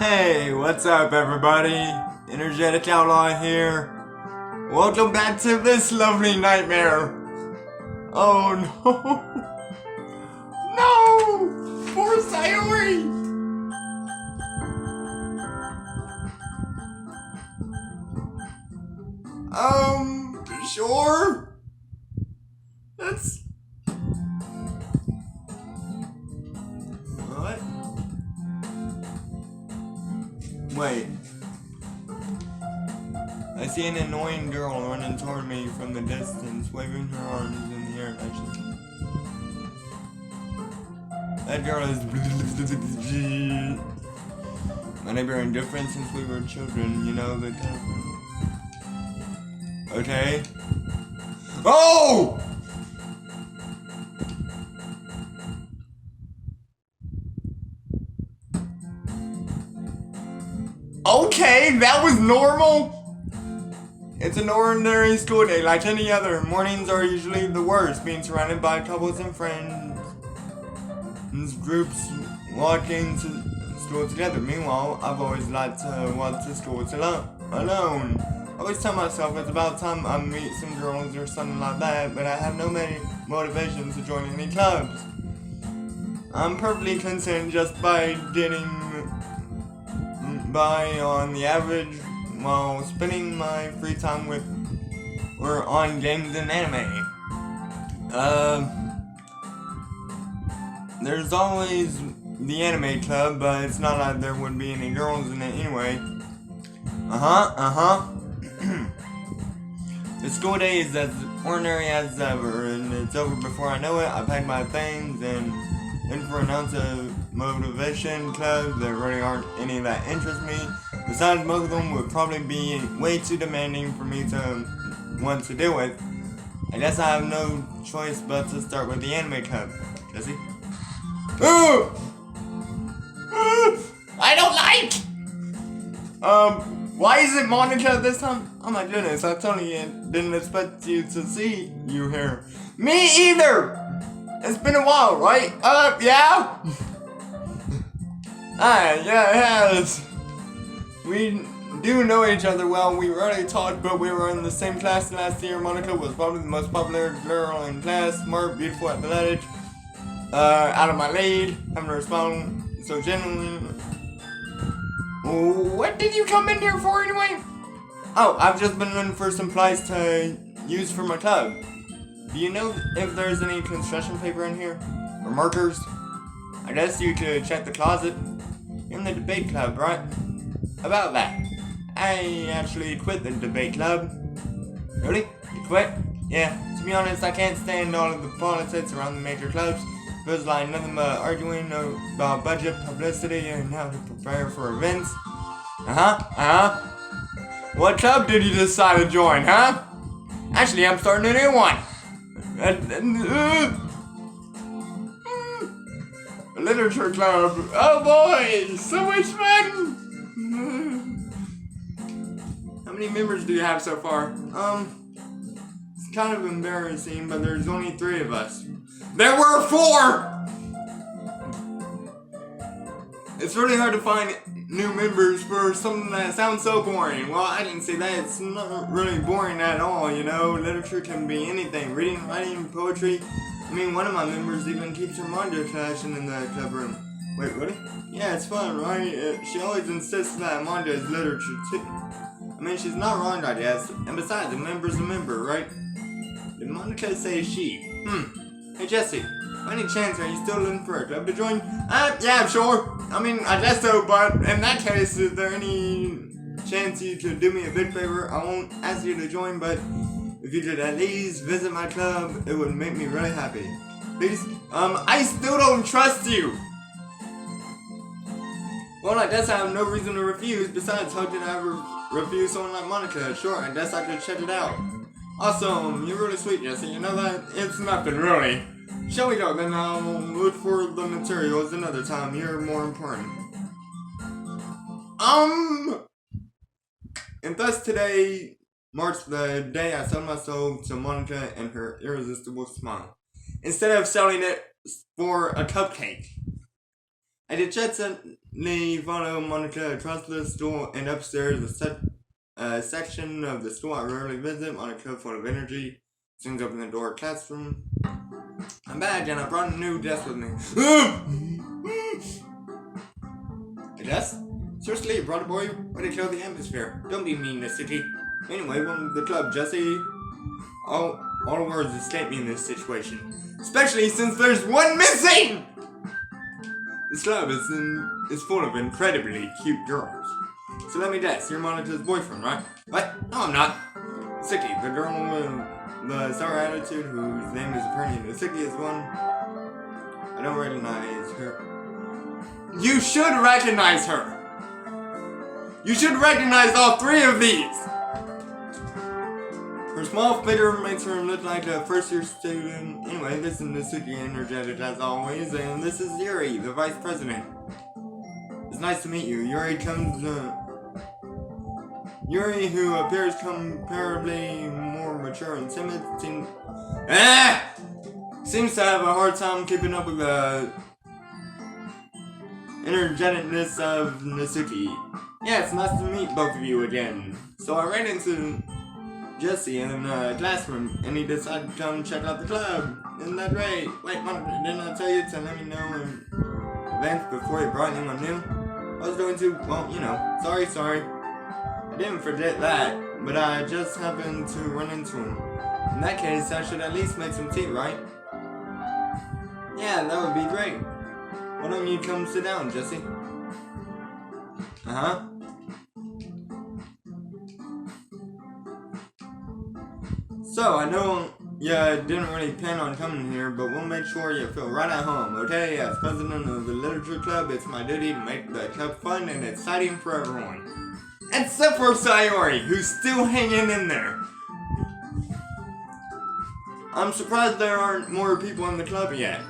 Hey, what's up everybody? Energetic Outlaw here. Welcome back to this lovely nightmare. Oh no! No! Poor Sayori! Sure? That's... What? Wait. I see an annoying girl running toward me from the distance, waving her arms in the air. That girl is my neighbor and different since we were children, you know, the kind of... Okay. Oh! Okay, that was normal. It's an ordinary school day like any other. Mornings are usually the worst, being surrounded by couples and friends, groups walking to school together. Meanwhile, I've always liked to walk to school alone. I always tell myself it's about time I meet some girls or something like that, but I have no motivation to join any clubs. I'm perfectly content just by getting by on the average while spending my free time with or on games and anime. There's always the anime club, but it's not like there would be any girls in it anyway. The school day is as ordinary as ever, and it's over before I know it. I pack my things and then for an ounce of motivation clubs, there really aren't any that interest me. Besides, most of them would probably be way too demanding for me to want to deal with. I guess I have no choice but to start with the anime club. Jesse? I don't like! Why is it Monica this time? Oh my goodness, I totally didn't expect you to see you here. Me either! It's been a while, right? Yeah? Yeah, it has. We do know each other well. We rarely talked, but we were in the same class last year. Monica was probably the most popular girl in class. Smart, beautiful, athletic. Out of my league. Having her smile so genuinely. What did you come in here for anyway? Oh, I've just been looking for some supplies to use for my club. Do you know if there's any construction paper in here? Or markers? I guess you could check the closet. You're in the debate club, right? About that. I actually quit the debate club. Really? You quit? Yeah. To be honest, I can't stand all of the politics around the major clubs. Feels like nothing but arguing about budget, publicity, and how to prepare for events. What club did you decide to join, huh? Actually, I'm starting a new one. Literature club. Oh boy, so much fun. How many members do you have so far? It's kind of embarrassing, but there's only 3 of us. There were 4! It's really hard to find new members for something that sounds so boring. Well, I didn't say that. It's not really boring at all, you know. Literature can be anything. Reading, writing, poetry. I mean, one of my members even keeps her manga collection in the club room. Wait, really? Yeah, it's fun, right? She always insists that manga is literature, too. I mean, she's not wrong, I guess. And besides, a member's a member, right? Did Monica say she? Hey, Jesse. By any chance, are you still looking for a club to join? Yeah, sure. I mean, I guess so, but in that case, is there any chance you could do me a big favor? I won't ask you to join, but if you could at least visit my club, it would make me really happy. Please? I still don't trust you! Well, I guess I have no reason to refuse. Besides, how could I ever refuse someone like Monica? Sure, I guess I could check it out. Awesome, you're really sweet, Jesse. You know that? It's nothing, really. Shall we go? Then I'll look for the materials another time. You're more important. And thus today marks the day I sold my soul to Monica and her irresistible smile. Instead of selling it for a cupcake. I dejectedly follow Monica across the store and upstairs a section of the store I rarely visit. Monica, full of energy, swings open the door of the classroom. I'm back and I brought a new desk with me. A desk? Seriously, you brought a boy? Way to kill the atmosphere. Don't be mean to City. Anyway, welcome to the club, Jesse. All words escape me in this situation. Especially since there's one missing! This club is full of incredibly cute girls. So let me guess, you're Monica's boyfriend, right? What? No, I'm not. Sicky, the girl with the sour attitude whose name is apparently the sickiest one. I don't recognize her. You should recognize her! You should recognize all three of these! Her small figure makes her look like a first-year student. Anyway, this is Nasuki, energetic as always, and this is Yuri, the vice president. It's nice to meet you. Yuri, who appears comparably more mature and timid, seems to have a hard time keeping up with the energeticness of Nasuki. Yeah, it's nice to meet both of you again. So I ran into Jesse in the classroom, and he decided to come check out the club. Isn't that great? Wait, Monica, didn't I tell you to let me know in advance before you brought anyone new? I was going to, well, you know, sorry. I didn't forget that, but I just happened to run into him. In that case, I should at least make some tea, right? Yeah, that would be great. Why don't you come sit down, Jesse? Uh-huh. So, I know you didn't really plan on coming here, but we'll make sure you feel right at home, okay? As president of the literature club, it's my duty to make the club fun and exciting for everyone. Except for Sayori, who's still hanging in there. I'm surprised there aren't more people in the club yet.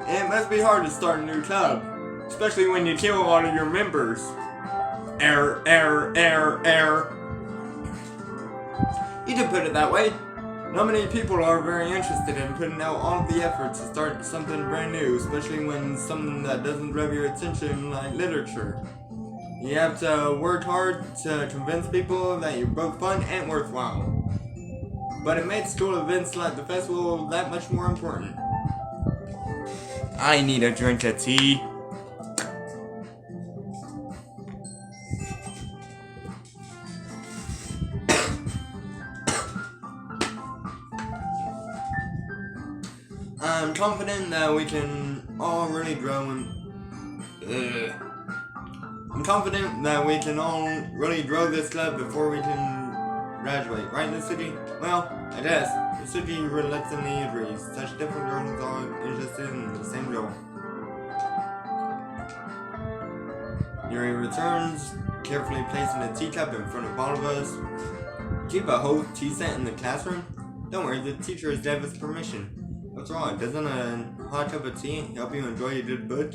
It must be hard to start a new club, especially when you kill all of your members. Error. You can put it that way. Not many people are very interested in putting out all of the effort to start something brand new, especially when something that doesn't grab your attention like literature. You have to work hard to convince people that you're both fun and worthwhile. But it makes school events like the festival that much more important. I need a drink of tea. I'm confident that we can all really grow this club before we can graduate, right, Nasuki? Well, I guess. Nasuki reluctantly agrees. Such different girls are interested in the same goal. Yuri returns, carefully placing a teacup in front of all of us. Keep a whole tea set in the classroom? Don't worry, the teacher has gave us permission. What's wrong? Doesn't a hot cup of tea help you enjoy a good book?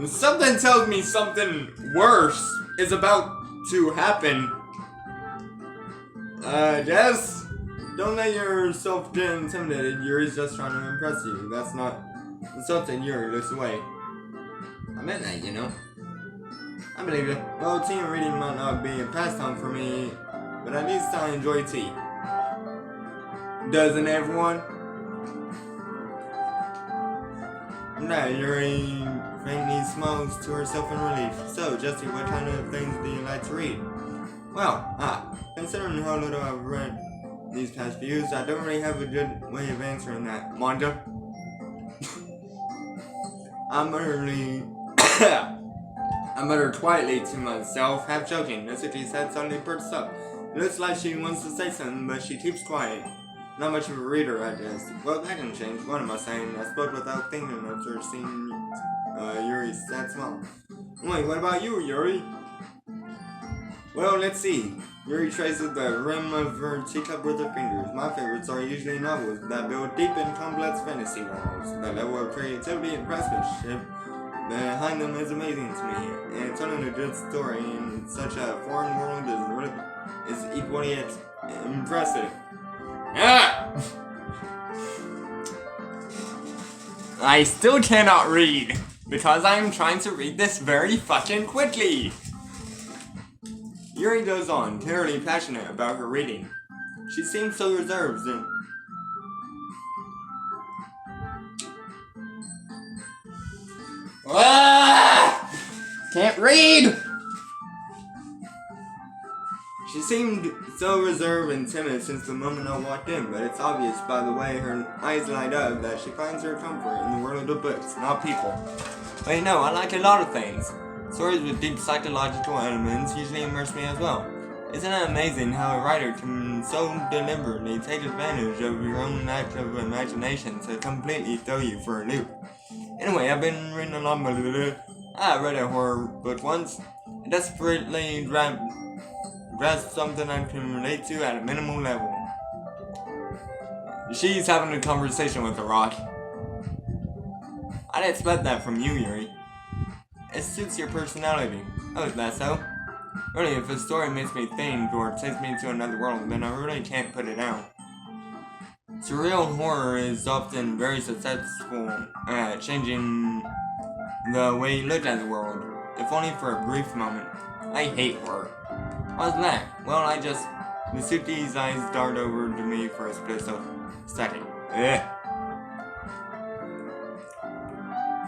Something tells me something worse is about to happen. Yes? Don't let yourself get intimidated. Yuri's just trying to impress you. That's not insulting. Yuri looks away. I meant that, you know. I believe it. Well, tea and reading might not be a pastime for me, but at least I enjoy tea. Doesn't everyone? Nah, Yuri faintly smiles to herself in relief. So, Jesse, what kind of things do you like to read? Well, considering how little I've read these past few years, I don't really have a good way of answering that. Manga? I muttered quietly to myself, half joking. Nasuki's head suddenly perks up. It looks like she wants to say something, but she keeps quiet. Not much of a reader, I guess. Well, that can change. What am I saying? I spoke without thinking after seeing Yuri's sad smile. Wait, what about you, Yuri? Well, let's see. Yuri traces the rim of her teacup with her fingers. My favorites are usually novels that build deep and complex fantasy worlds. The level of creativity and craftsmanship behind them is amazing to me. And telling a good story in such a foreign world is equally impressive. I still cannot read, because I am trying to read this very fucking quickly. Yuri goes on, clearly passionate about her reading. She seems so reserved and... Can't read! She seemed so reserved and timid since the moment I walked in, but it's obvious by the way her eyes light up that she finds her comfort in the world of books, not people. But you know, I like a lot of things. Stories with deep psychological elements usually immerse me as well. Isn't it amazing how a writer can so deliberately take advantage of your own act of imagination to completely throw you for a loop? Anyway, I've been reading a lot of... I read a horror book once. I desperately grasp something I can relate to at a minimal level. She's having a conversation with a rock. I'd expect that from you, Yuri. It suits your personality. Oh, is that so? Really, if a story makes me think or takes me to another world, then I really can't put it down. Surreal horror is often very successful at changing the way you look at the world, if only for a brief moment. I hate horror. What's that? Well, Mitsuki's eyes dart over to me for a split second.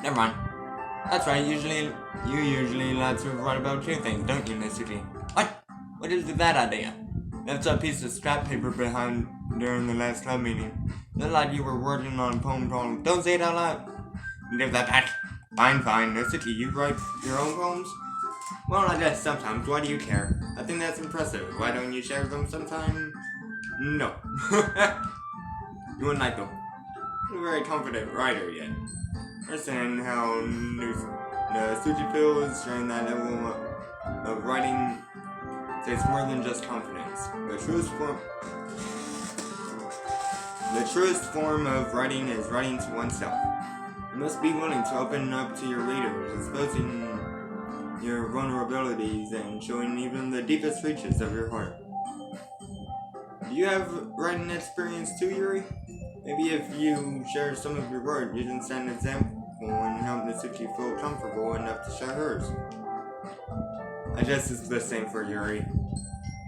Never mind. That's right, you usually like to write about two things, don't you, Mitsuki? What? What is that idea? Left a piece of scrap paper behind during the last club meeting. Looked like you were working on a poem called Don't Say It Out Loud. Give that back. Fine, Mitsuki, you write your own poems? Well, I guess sometimes. Why do you care? I think that's impressive. Why don't you share them sometime? No. You wouldn't like them. You're a very confident writer yet. Understand how Suji feels sharing that level of writing takes more than just confidence. The truest form of writing is writing to oneself. You must be willing to open up to your readers, exposing your vulnerabilities and showing even the deepest reaches of your heart. Do you have writing experience too, Yuri? Maybe if you share some of your work, you can set an example and help Mitsuki feel comfortable enough to share hers. I guess it's the same for Yuri.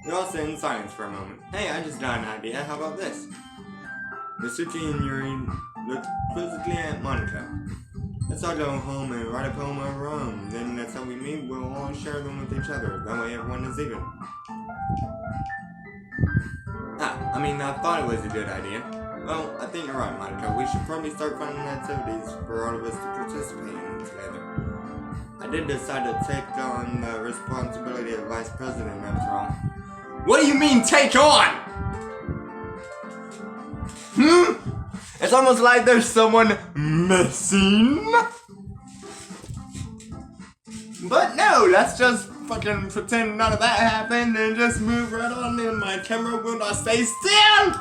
We all sit in silence for a moment. Hey, I just got an idea. How about this? Mitsuki and Yuri look quizzically at Monica. Let's all go home and write a poem of our own. Then next time we meet, we'll all share them with each other. That way everyone is even. I thought it was a good idea. Well, I think you're right, Monica. We should probably start finding activities for all of us to participate in together. I did decide to take on the responsibility of vice president after all. What do you mean, take on? It's almost like there's someone missing. But no, let's just fucking pretend none of that happened and just move right on and my camera will not stay still.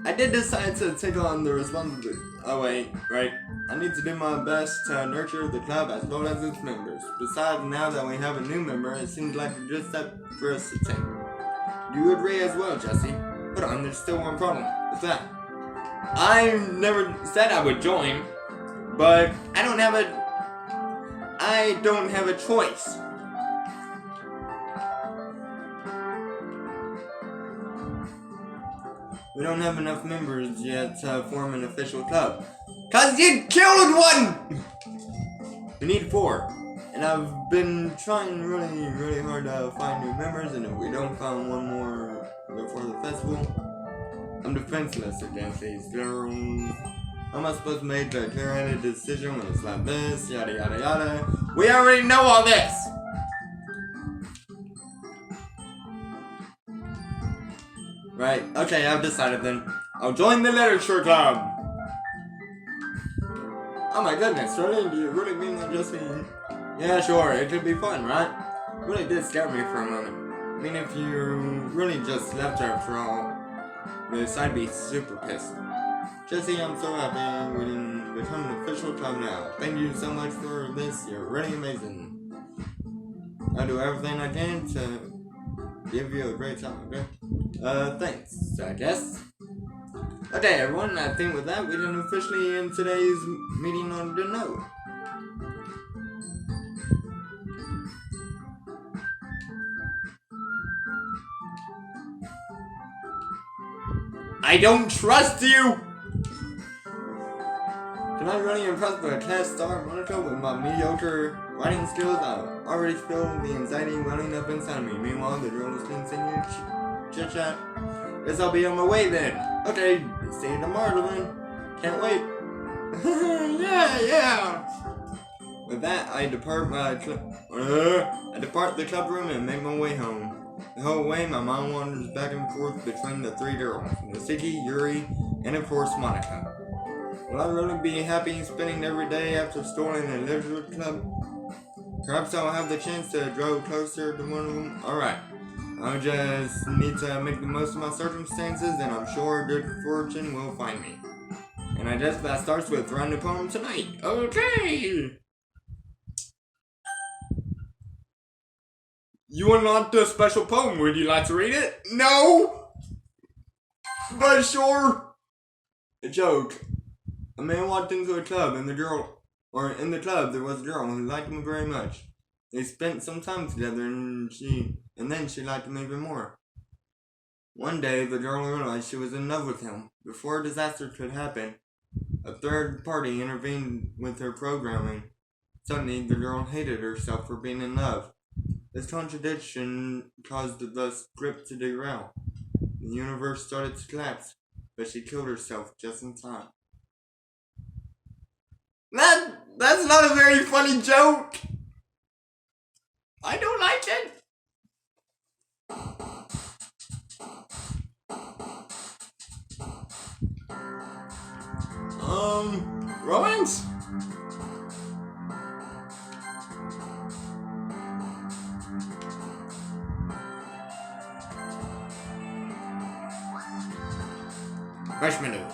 I did decide to take on the responsibility. Oh wait, right. I need to do my best to nurture the club as well as its members. Besides, now that we have a new member, it seems like a good step for us to take. Do you agree as well, Jesse? Hold on, there's still one problem. What's that? I never said I would join, but I don't have a choice. We don't have enough members yet to form an official club. 'Cause you killed one! We need 4. And I've been trying really hard to find new members, and if we don't find one more before the festival, I'm defenseless against these girls. How am I supposed to make a clear-headed decision when it's like this, yada yada yada? We already know all this! Right, okay, I've decided then. I'll join the literature club! Oh my goodness, really? Do you really mean that, Jesse? Yeah, sure, it could be fun, right? It really did scare me for a moment. I mean, if you really just left her after all this, I'd be super pissed. Jesse, I'm so happy we can become an official club now. Thank you so much for this, you're really amazing. I'll do everything I can to give you a great time, okay? Thanks, I guess. Okay, everyone, I think with that, we can officially end today's meeting on the note. I don't trust you! Tonight, really impressed by a class star monitor with my mediocre writing skills. I already feel the anxiety welling up inside me. Meanwhile, the journalist continued chit-chat. Guess I'll be on my way then. Okay, see you tomorrow then. Can't wait. yeah. With that, I depart the club room and make my way home. The whole way, my mind wanders back and forth between the three girls, Nasiki, Yuri, and of course Monica. Will I really be happy spending every day after starting a literature club? Perhaps I'll have the chance to grow closer to one of them. Alright, I just need to make the most of my circumstances, and I'm sure good fortune will find me. And I guess that starts with writing a poem tonight. Okay! You unlocked a special poem. Would you like to read it? No! But sure! A joke. A man walked into a club and in the club there was a girl who liked him very much. They spent some time together and then she liked him even more. One day the girl realized she was in love with him. Before a disaster could happen, a third party intervened with her programming. Suddenly the girl hated herself for being in love. This contradiction caused the script to derail. The universe started to collapse, but she killed herself just in time. That's not a very funny joke! I don't like it! Romance? Marshmallow.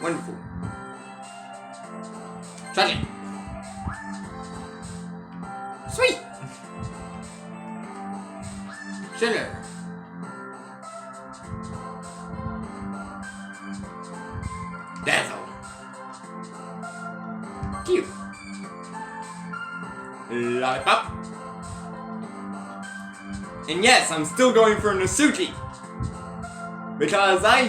Wonderful. Tragic. Sweet. Sugar. Dazzle. Cute. Lollipop. And yes, I'm still going for Nasuki. Because I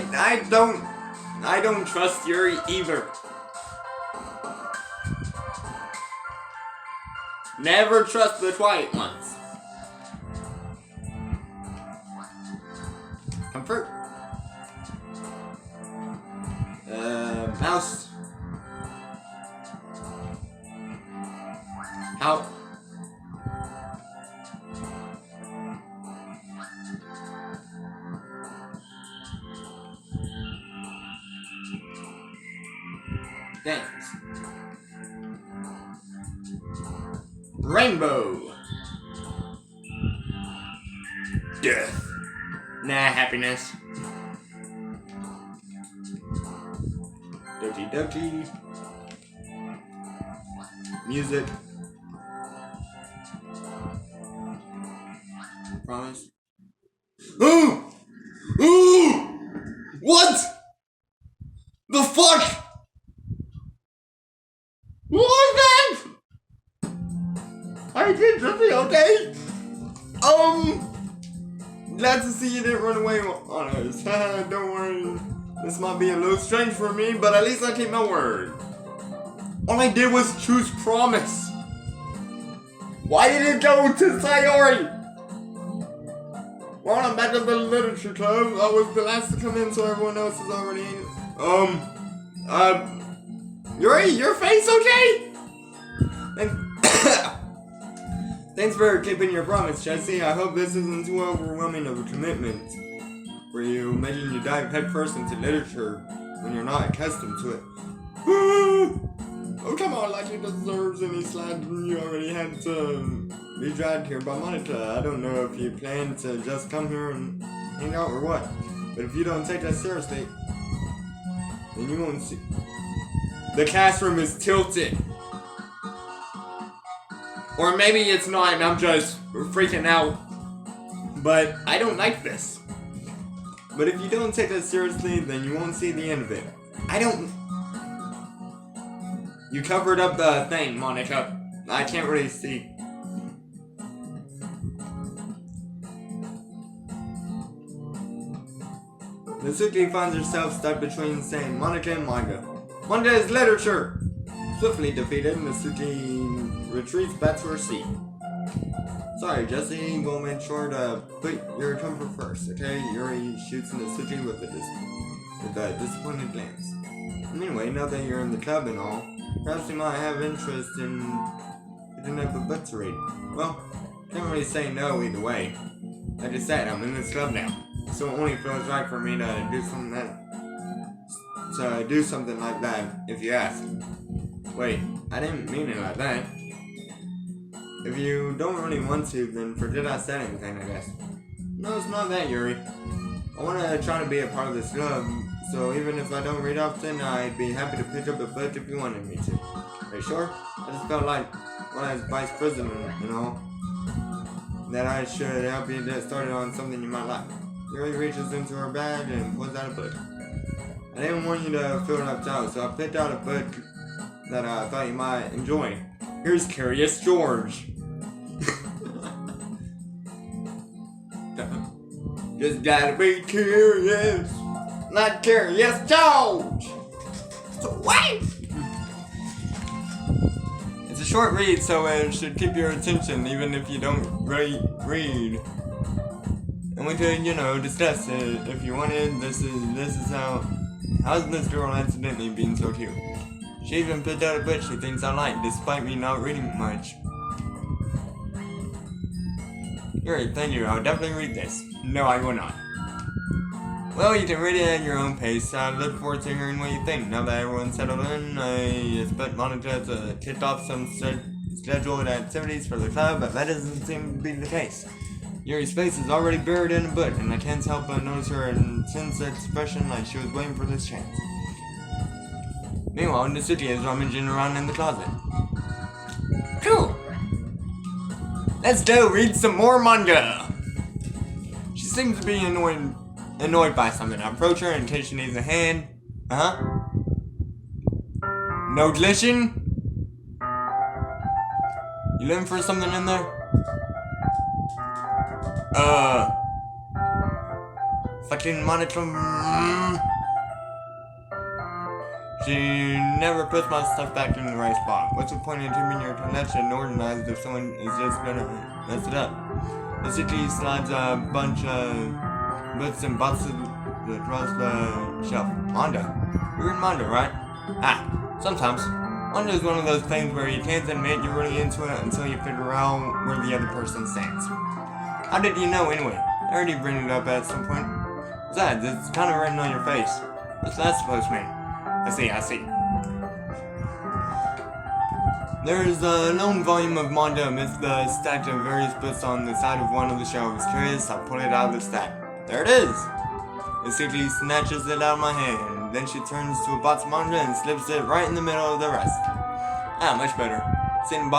don't trust Yuri either. Never trust the quiet ones. Comfort. Mouse. How? Thanks. Rainbow. Death. Nah, happiness. Doki Doki. Music. Promise. Ooh! Ooh! What? The fuck? What was that? I did something, okay? Glad to see you didn't run away on us. Don't worry. This might be a little strange for me, but at least I keep my word. All I did was choose promise. Why did it go to Sayori? Well, I'm back at the literature club. I was the last to come in, so everyone else is already in. Yuri, your face okay? Thanks for keeping your promise, Jesse. I hope this isn't too overwhelming of a commitment for you, making you dive headfirst into literature when you're not accustomed to it. Oh, come on, like he deserves any slack you already had to be dragged here by Monica. I don't know if you plan to just come here and hang out or what, but if you don't take that seriously, then you won't see. The classroom is tilted. Or maybe it's not and I'm just freaking out. But I don't like this. But if you don't take this seriously, then you won't see the end of it. You covered up the thing, Monica. I can't really see. Natsuki finds herself stuck between saying Monica and manga. Manga is literature! Swiftly defeated, Natsuki retreats back to her seat. Sorry, Jesse, we'll make sure to put your comfort first, okay? Yuri shoots Natsuki with a disappointed glance. Anyway, now that you're in the club and all, perhaps you might have interest in picking up a book to read. Well, can't really say no either way. Like I said, I'm in this club now, so it only feels right for me to do something like that if you ask. Wait, I didn't mean it like that. If you don't really want to, then forget I said anything, I guess. No, it's not that, Yuri. I want to try to be a part of this club, so even if I don't read often, I'd be happy to pick up a book if you wanted me to. Are you sure? I just felt like, when I was vice president, that I should help you get started on something you might like. Yuri reaches into her bag and pulls out a book. I didn't want you to feel left out, so I picked out a book that I thought you might enjoy. Here's Curious George. Just gotta be curious, not Curious George. So what? It's a short read, so it should keep your attention even if you don't really read. And we could, discuss it if you wanted. This is how's this girl accidentally being so cute? She even picked out a book she thinks I like, despite me not reading much. Yuri, thank you, I'll definitely read this. No, I will not. Well, you can read it at your own pace. I look forward to hearing what you think. Now that everyone's settled in, I expect Monica to kick off some scheduled activities for the club, but that doesn't seem to be the case. Yuri's face is already buried in a book, and I can't help but notice her intense expression like she was waiting for this chance. Meanwhile, Natsuki is rummaging around in the closet. Cool! Let's go read some more manga! She seems to be annoyed by something. I approach her in case she needs a hand. No glitching? You looking for something in there? Fucking Monica. She never puts my stuff back in the right spot. What's the point in keeping your collection organized if someone is just gonna mess it up? Natsuki slides a bunch of books and boxes across the shelf. Manga? You're in manga, right? Sometimes. Manga is one of those things where you can't admit you're really into it until you figure out where the other person stands. How did you know anyway? I already bring it up at some point. Besides, it's kind of written on your face. What's that supposed to mean? I see. There is a lone volume of manga amidst the stack of various books on the side of one of the shelves. Curious, I pull it out of the stack. There it is! Natsuki snatches it out of my hand. Then she turns to a box of manga and slips it right in the middle of the rest. Much better. Seeing a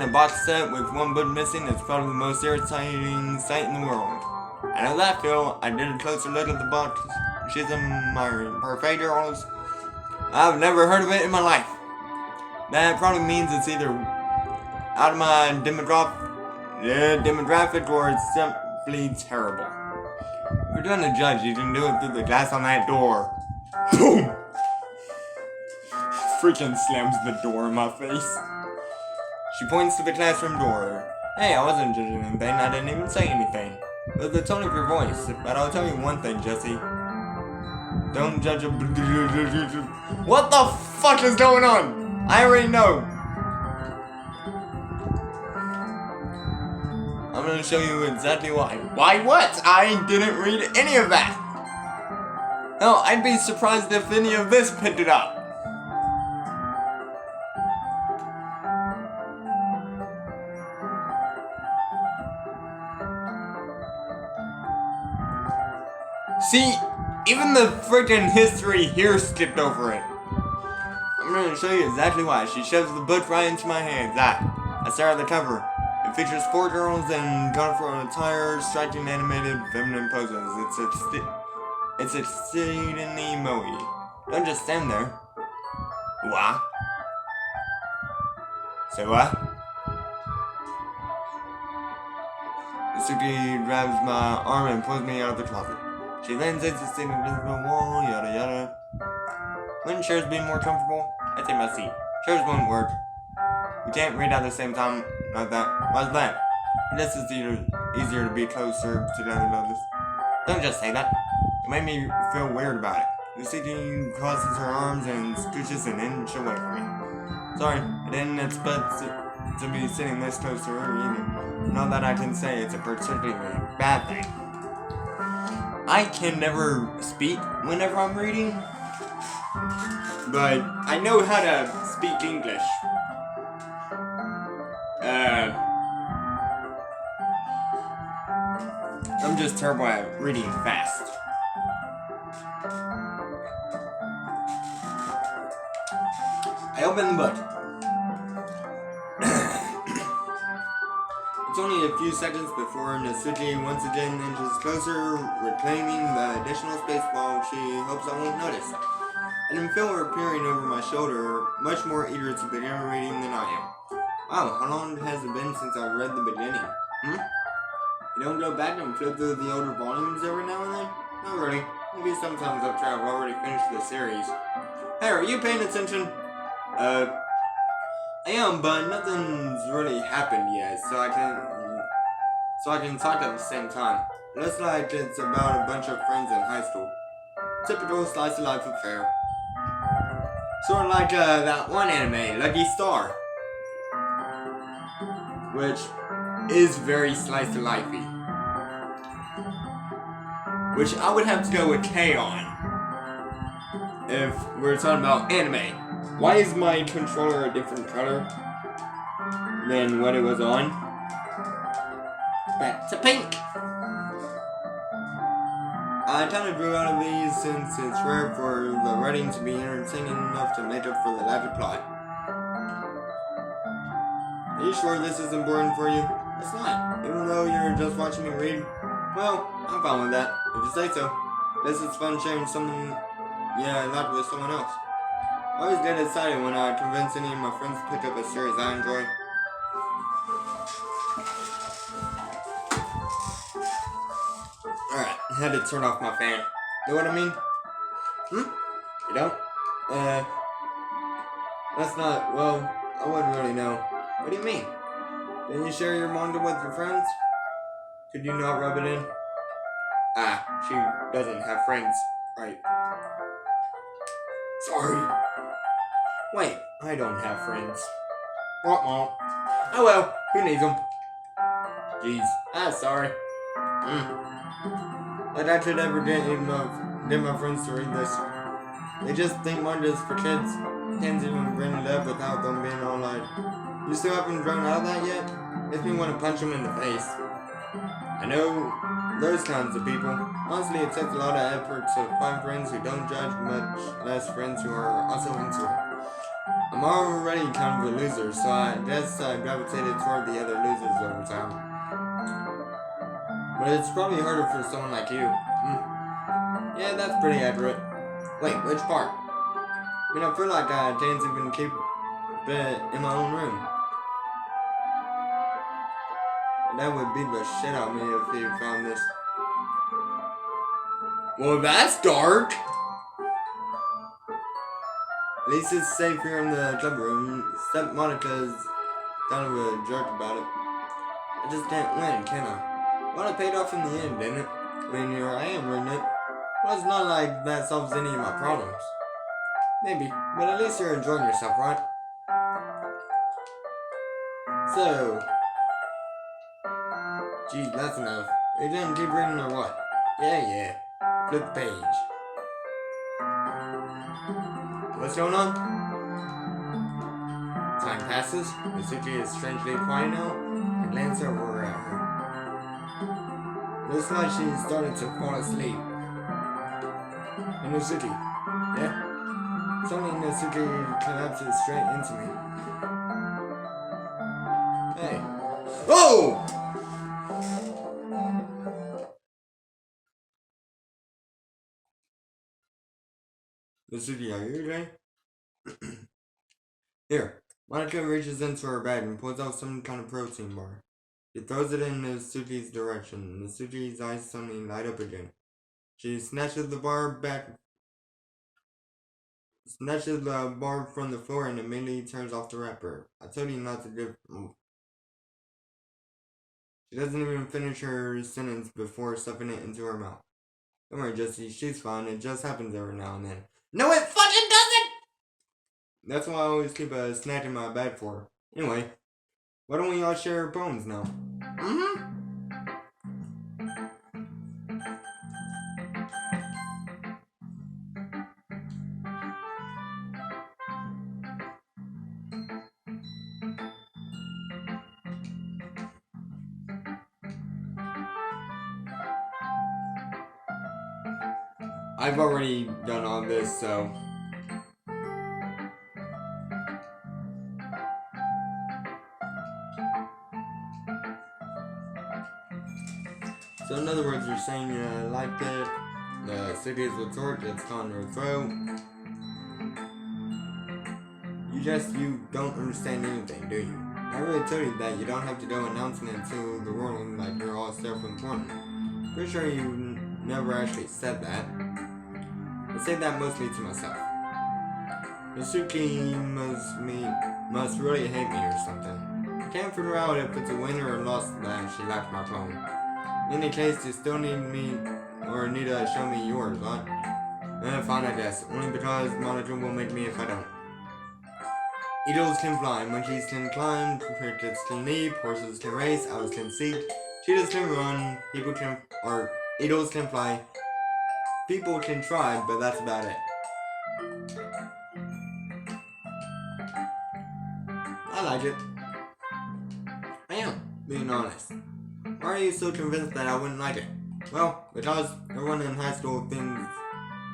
box set with one book missing is probably the most irritating sight in the world. I know that feel. I did a closer look at the box. She's in my parfait girls. I've never heard of it in my life. That probably means it's either out of my demographic or it's simply terrible. If you're trying to judge, you can do it through the glass on that door. Boom! Freaking slams the door in my face. She points to the classroom door. Hey, I wasn't judging anything. I didn't even say anything. It was the tone of your voice. But I'll tell you one thing, Jesse. Don't judge a... What the fuck is going on? I already know. I'm gonna show you exactly why. Why what? I didn't read any of that. Hell, I'd be surprised if any of this picked it up. See, even the freaking history here skipped over it. I'm gonna show you exactly why. She shoves the book right into my hands. I stare at the cover. It It features 4 girls in colorful attire, striking animated feminine poses. It's exceedingly moody. Don't just stand there. What? Say what? Suki grabs my arm and pulls me out of the closet. She leans against the invisible wall, yada yada. Wouldn't chairs be more comfortable? I take my seat. Chairs won't work. We can't read at the same time like that. Why's that? This is easier to be closer together than this. Don't just say that. It made me feel weird about it. Suki crosses her arms and scooches an inch away from me. Sorry, I didn't expect to be sitting this close to her either. Not that I can say it's a particularly bad thing. I can never speak whenever I'm reading, but I know how to speak English. I'm just terrible at reading fast. I open the book. It's only a few seconds before Natsuki once again inches closer, reclaiming the additional space while she hopes I won't notice. I can feel her peering over my shoulder, much more eager to begin reading than I am. Wow, how long has it been since I read the beginning? You don't go back and flip through the older volumes every now and then? Not really. Maybe sometimes after I've already finished the series. Hey, are you paying attention? I am, but nothing's really happened yet, so I can talk at the same time. It looks like it's about a bunch of friends in high school. Typical slice of life affair. Sort of like that one anime, Lucky Star, which is very slice of lifey. Which I would have to go with K on if we're talking about anime. Why is my controller a different color than what it was on? Back to pink! I kinda grew out of these since it's rare for the writing to be entertaining enough to make up for the lack of plot. Are you sure this is important for you? It's not, even though you're just watching me read. Well, I'm fine with that, if you say so. This is fun sharing something I like with someone else. I always get excited when I convince any of my friends to pick up a series I enjoy. Alright, I had to turn off my fan. Know what I mean? You don't? That's not, well, I wouldn't really know. What do you mean? Didn't you share your manga with your friends? Could you not rub it in? She doesn't have friends, right? Sorry. Wait, I don't have friends. Oh well, who needs them? Jeez, sorry. Like I should ever get my friends to read this. They just think manga's for kids. Can't even bring it up without them being all like, you still haven't grown out of that yet? Makes me want to punch them in the face. I know those kinds of people. Honestly, it takes a lot of effort to find friends who don't judge, much less friends who are also into it. I'm already kind of a loser, so I guess I gravitated toward the other losers over time. But it's probably harder for someone like you. Yeah, that's pretty accurate. Wait, which part? I mean, I feel like I can't even keep it in my own room. That would beat the shit out of me if he found this. Well, that's dark! At least it's safe here in the club room, except Monica's kind of a jerk about it. I just can't win, can I? Well, it paid off in the end, didn't it? I mean, here I am reading it. Well, it's not like that solves any of my problems. Maybe, but at least you're enjoying yourself, right? So... Geez, that's enough. Are you gonna keep reading or what? Yeah. Flip the page. What's going on? Time passes. Mitsuki is strangely quiet now and glance over at her. Looks like she's starting to fall asleep. And Mitsuki. Yeah? Suddenly Mitsuki collapses straight into me. Hey. Oh! Mitsuki, are you okay? Here. Monica reaches into her bag and pulls out some kind of protein bar. She throws it in Mitsuki's direction. Mitsuki's eyes suddenly light up again. She snatches the bar from the floor and immediately turns off the wrapper. I told you not to give. She doesn't even finish her sentence before stuffing it into her mouth. Don't worry, Jesse, she's fine. It just happens every now and then. No, it fucking doesn't! That's why I always keep a snack in my bag for her. Anyway, why don't we all share our poems now? Mm-hmm. I've already done all this, so... So in other words, you're saying you liked it, the city is retort, it's gone to her throat. You don't understand anything, do you? I really told you that you don't have to go announcing it to the world like you're all self-important. Pretty sure you never actually said that. I say that mostly to myself. Mitsuki must really hate me or something. I can't figure out if it's a winner or loss that she liked my poem. In any case, you still need to show me yours, right? Fine, I guess. Only because Monica will make me if I don't. Eagles can fly, monkeys can climb, crickets can leap, horses can race, owls can seek, cheetahs can run, eagles can fly. People can try, but that's about it. I like it. I am, being honest. Why are you so convinced that I wouldn't like it? Well, because everyone in high school thinks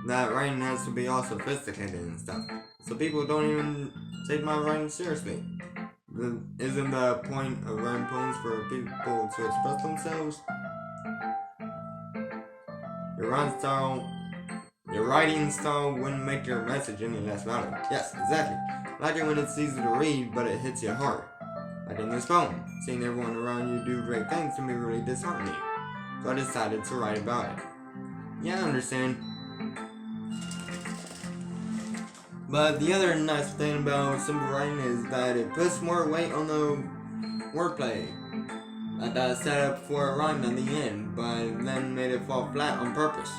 that writing has to be all sophisticated and stuff. So people don't even take my writing seriously. Isn't the point of writing poems for people to express themselves? Your writing style wouldn't make your message any less valid. Yes, exactly. I like it when it's easy to read, but it hits you hard. Like in this poem, seeing everyone around you do great things can be really disheartening. So I decided to write about it. Yeah, I understand. But the other nice thing about simple writing is that it puts more weight on the wordplay. Like I set up for a rhyme at the end, but then made it fall flat on purpose.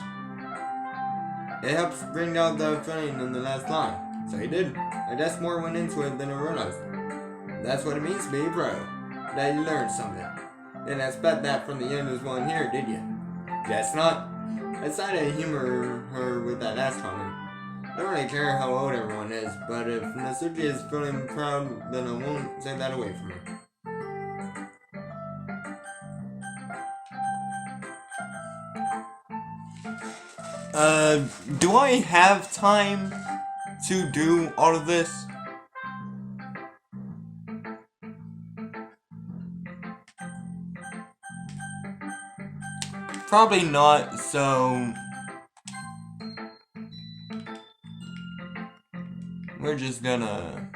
It helps bring out the feeling in the last line. So he did. I guess more went into it than I realized. That's what it means to be a pro. That you learned something. Didn't expect that from the youngest one here, did you? Guess not. I decided to humor her with that last comment. I don't really care how old everyone is, but if Natsuki is feeling proud, then I won't take that away from her. Do I have time to do all of this? Probably not, so we're just gonna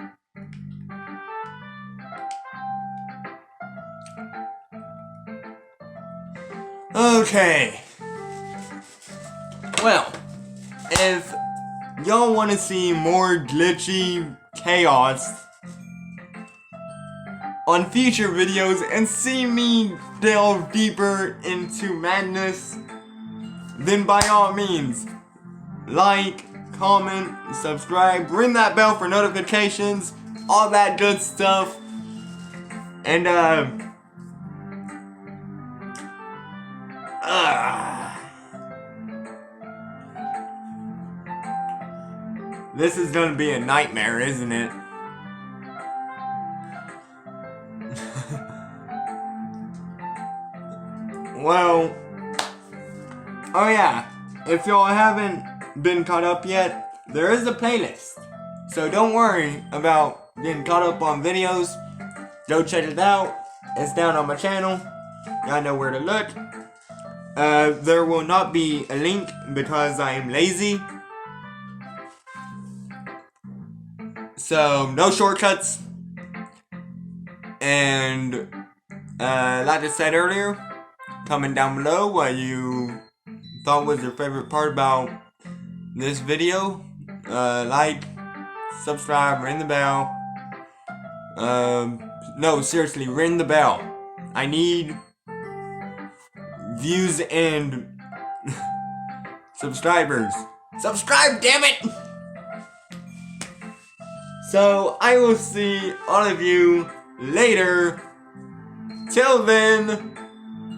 okay. Well, if y'all want to see more glitchy chaos on future videos and see me delve deeper into madness, then by all means, like, comment, subscribe, ring that bell for notifications, all that good stuff, and this is gonna be a nightmare, isn't it? Well, oh yeah, if y'all haven't been caught up yet, there is a playlist. So don't worry about getting caught up on videos. Go check it out. It's down on my channel. Y'all know where to look. There will not be a link because I am lazy. So, no shortcuts. And, like I said earlier, comment down below what you thought was your favorite part about this video. Like, subscribe, ring the bell. No, seriously, ring the bell. I need views and subscribers. Subscribe, damn it! So, I will see all of you later. Till then,